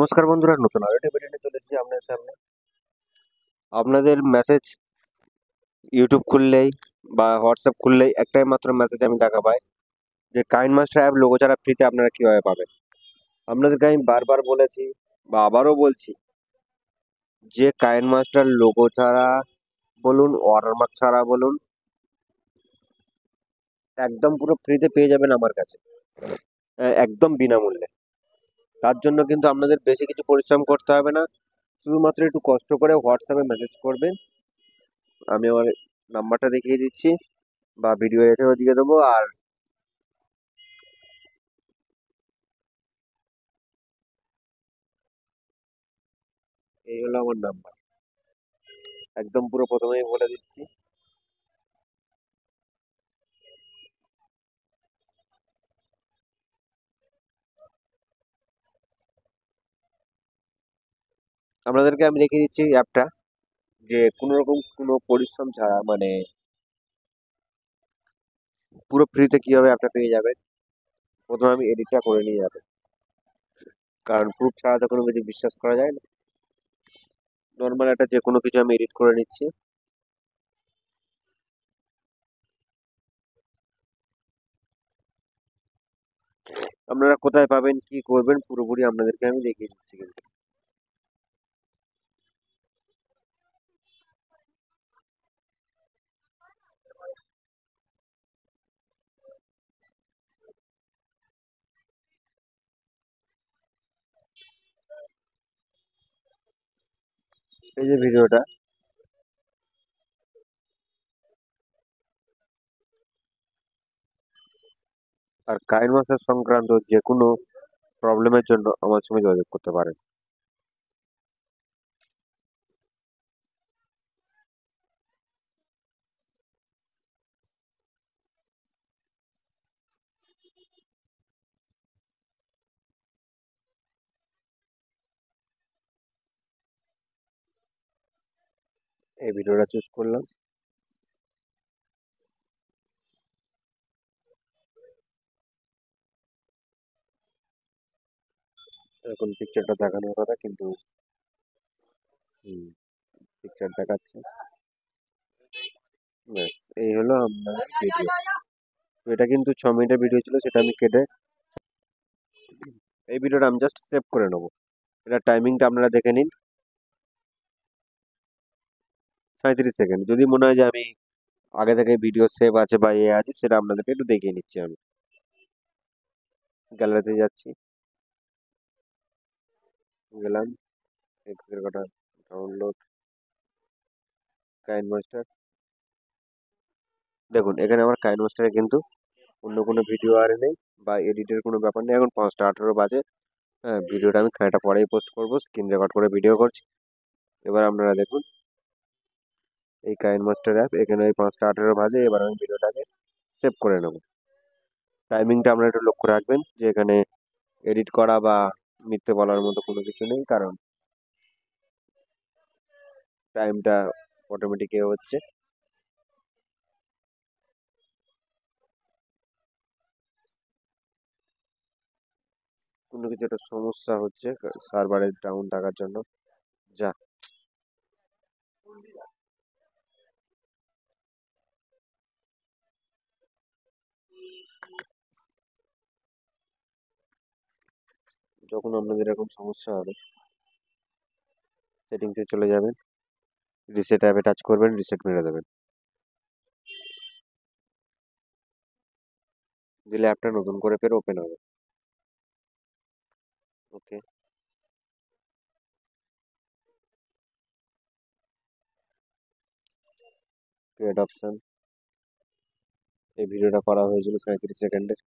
নমস্কার বন্ধুরা, নতুন আরো একটা ভিডিও নিয়ে চলে এসেছি আপনাদের সামনে। আপনাদের মেসেজ ইউটিউব খুললেই বা হোয়াটসঅ্যাপ খুললেই একটাই মাত্র মেসেজ আমি দেখা পাই যে কাইন মাস্টার অ্যাপ লোগো ছাড়া ফ্রিতে আপনারা কিভাবে পাবেন। আপনাদেরকে আমি বারবার বলেছি বা আবারও বলছি যে কাইন মাস্টার লোগো ছাড়া বলুন, ওয়াটারমার্ক ছাড়া বলুন, একদম পুরো ফ্রিতে পেয়ে যাবেন আমার কাছে, একদম বিনামূল্যে। তার জন্য কিন্তু আপনাদের বেশি কিছু পরিশ্রম করতে হবে না, শুধুমাত্র একটু কষ্ট করে হোয়াটসঅ্যাপে মেসেজ করবেন। আমি আমার নাম্বারটা দেখিয়ে দিচ্ছি বা ভিডিও রেখেও দিয়ে দেবো। আর এই হলো আমার নাম্বার, একদম পুরো প্রথমেই বলে দিচ্ছি। আপনাদেরকে আমি দেখিয়ে দিচ্ছি অ্যাপটা, যে কোনো রকম কোনো পরিশ্রম ছাড়া, মানে পুরো ফ্রিতে কিভাবে অ্যাপটা পেয়ে যাবেন। প্রথমে আমি এডিটটা করে নিয়ে যাবো, কারণ প্রুফ ছাড়া তো কোনো কিছু বিশ্বাস করা যায় না। নর্মাল একটা যে কোনো কিছু আমি এডিট করে নিচ্ছি। আপনারা কোথায় পাবেন, কি করবেন, পুরোপুরি আপনাদেরকে আমি দেখিয়ে দিচ্ছি কিন্তু। এই যে ভিডিওটা, আর কাইন মাস্টার সংক্রান্ত যে কোনো প্রবলেমের জন্য আমার সঙ্গে যোগাযোগ করতে পারেন। এই ভিডিওটা চুজ করলাম, এখন পিকচারটা দেখানোর কথা কিন্তু পিকচার দেখাচ্ছে। ব্যাস, এই হলো আপনার ভিডিও। তো এটা কিন্তু 6 মিনিটের ভিডিও ছিল, সেটা আমি কেটে এই ভিডিওটা আমি জাস্ট সেভ করে নেবো। এটা টাইমিংটা আপনারা দেখে নিন, 37 সেকেন্ড। যদি মনে হয় যে আমি আগে থেকে ভিডিও সেভ আছে বা এ আছে, সেটা আপনাদেরকে একটু দেখিয়ে নিচ্ছি। আমি গ্যালারিতে যাচ্ছি, গেলাম, এক্সের কটা ডাউনলোড, কাইন মাস্টার। দেখুন এখানে আমার কাইন মাস্টারে কিন্তু অন্য কোনো ভিডিও আর নেই বা এডিটের কোনো ব্যাপার নেই। এখন 5টা 18 বাজে। হ্যাঁ, ভিডিওটা আমি খানিকটা পরেই পোস্ট করবো, স্ক্রিন রেকর্ড করে ভিডিও করছি। এবার আপনারা দেখুন এই কাইন মাস্টার অ্যাপ, এখানে ওই 5টা 18 বাজে। এবার আমি ভিডিওটাকে সেভ করে নেবো। টাইমিংটা আপনারা একটু লক্ষ্য রাখবেন যে এখানে এডিট করা বা মিথ্যে বলার মতো কোনো কিছু নেই, কারণ টাইমটা অটোমেটিক এ হচ্ছে। কোনো কিছু একটা সমস্যা হচ্ছে সার্ভারের ডাউন থাকার জন্য। যা, যখন আপনাদের এরকম সমস্যা হবে, সেটিংসে চলে যাবেন, রিসেট অ্যাপে টাচ করবেন, রিসেট মেরে দেবেন, দিলে অ্যাপটা নতুন করে ফের ওপেন হবে। ওকে, ক্রিয়েট অপশন। এই ভিডিওটা করা হয়েছিল 37 সেকেন্ডের।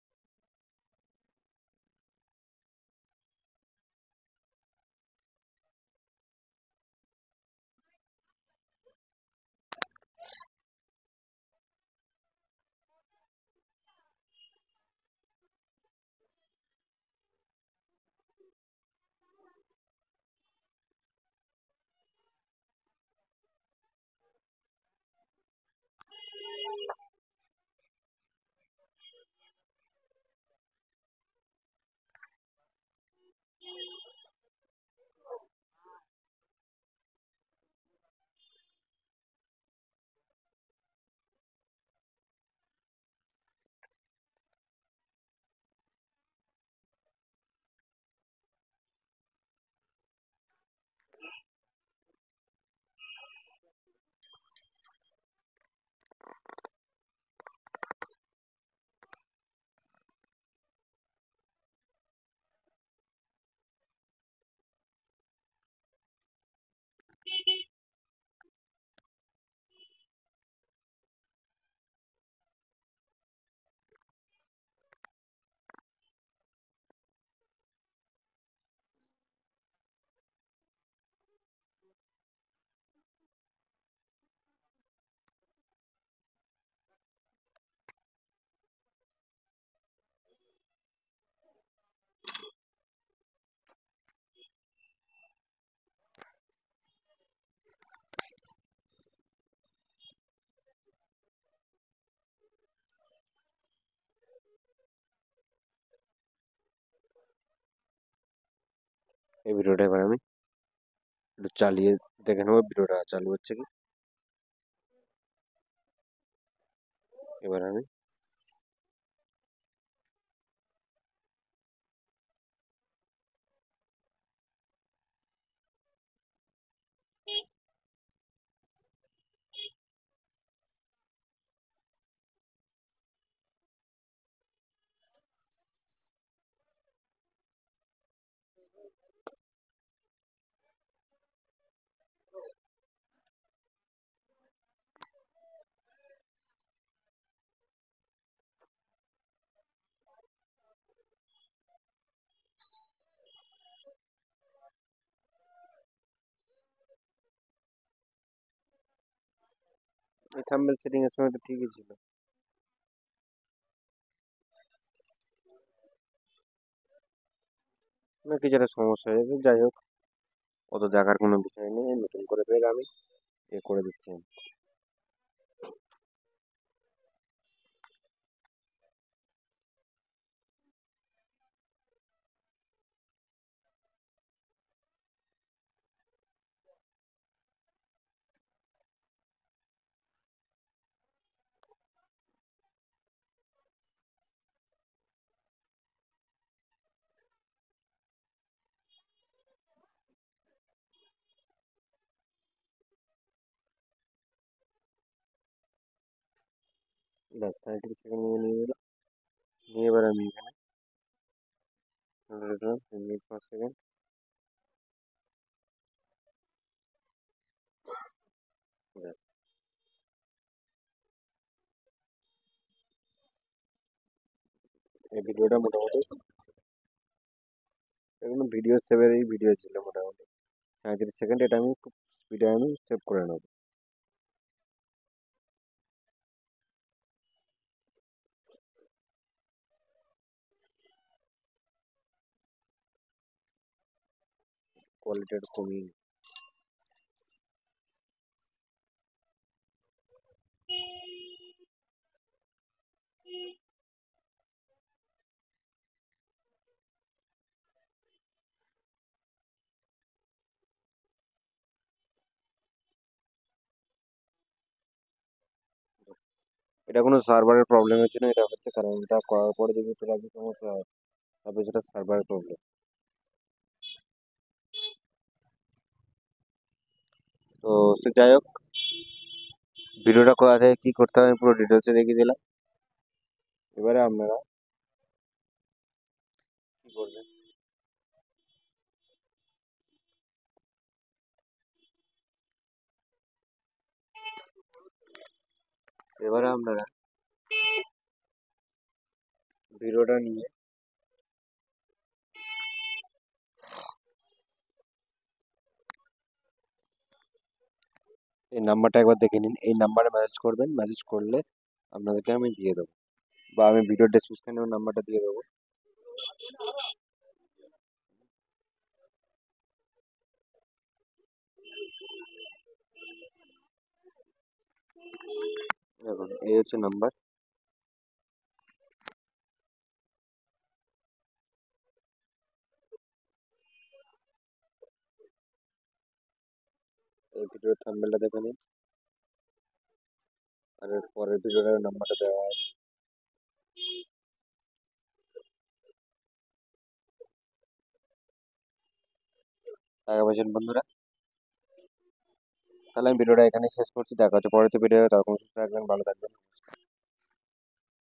এই ভিডিওটা এবার আমি একটু চালিয়ে দেখে নেবো ভিডিওটা চালু হচ্ছে কি। এবার আমি থাম্বনেল সেটিং এর সময় তো ঠিকই ছিল, না কিছু একটা সমস্যা হয়েছে, যাই হোক অত দেখার কোনো বিষয় নেই, নতুন করে ফের আমি করে দিচ্ছি। ব্যাস 30 সেকেন্ড নিয়ে নিয়ে নিলাম, নিয়ে এবার আমি এখানে মিনিট 5 সেকেন্ড। ব্যাস, এই ভিডিওটা মোটামুটি এগুলো ভিডিও সেভেরই ভিডিও ছিল মোটামুটি 37 সেকেন্ড। এটা আমি খুব স্পিডে আমি সেভ করে নেবো। কোয়ালিটিটা কমিয়ে নিই। এটা কোনো সার্ভারের প্রবলেমের জন্য এটা হচ্ছে, কারণ এটা করার পরে যদি তোর আগে সমস্যা হয় তারপরে সেটা সার্ভারের প্রবলেম। তো সে যাই হোক, ভিডিওটা কোথা থেকে কী করতে হবে আমি পুরো ডিটেলসে দেখিয়ে দিলাম। এবারে আপনারা কী করবেন, এবারে আপনারা ভিডিওটা নিয়ে এই নাম্বারটা একবার দেখে নিন, এই নাম্বারে মেসেজ করবেন, মেসেজ করলে আপনাদেরকে আমি দিয়ে দেবো, বা আমি ভিডিও ডেসক্রিপশনে ওই নাম্বারটা দিয়ে দেবো। দেখুন এই হচ্ছে নাম্বার, এই ভিডিওর থাম্বনেলটা দেখে নিন, আর এর পরের ভিডিওটার নাম্বারটা দেওয়া আছে। টাকা পাচ্ছেন বন্ধুরা। তাহলে আমি ভিডিওটা এখানে শেষ করছি, দেখা হচ্ছে পরের ভিডিও, তখন সুস্থ থাকবেন, ভালো থাকবেন।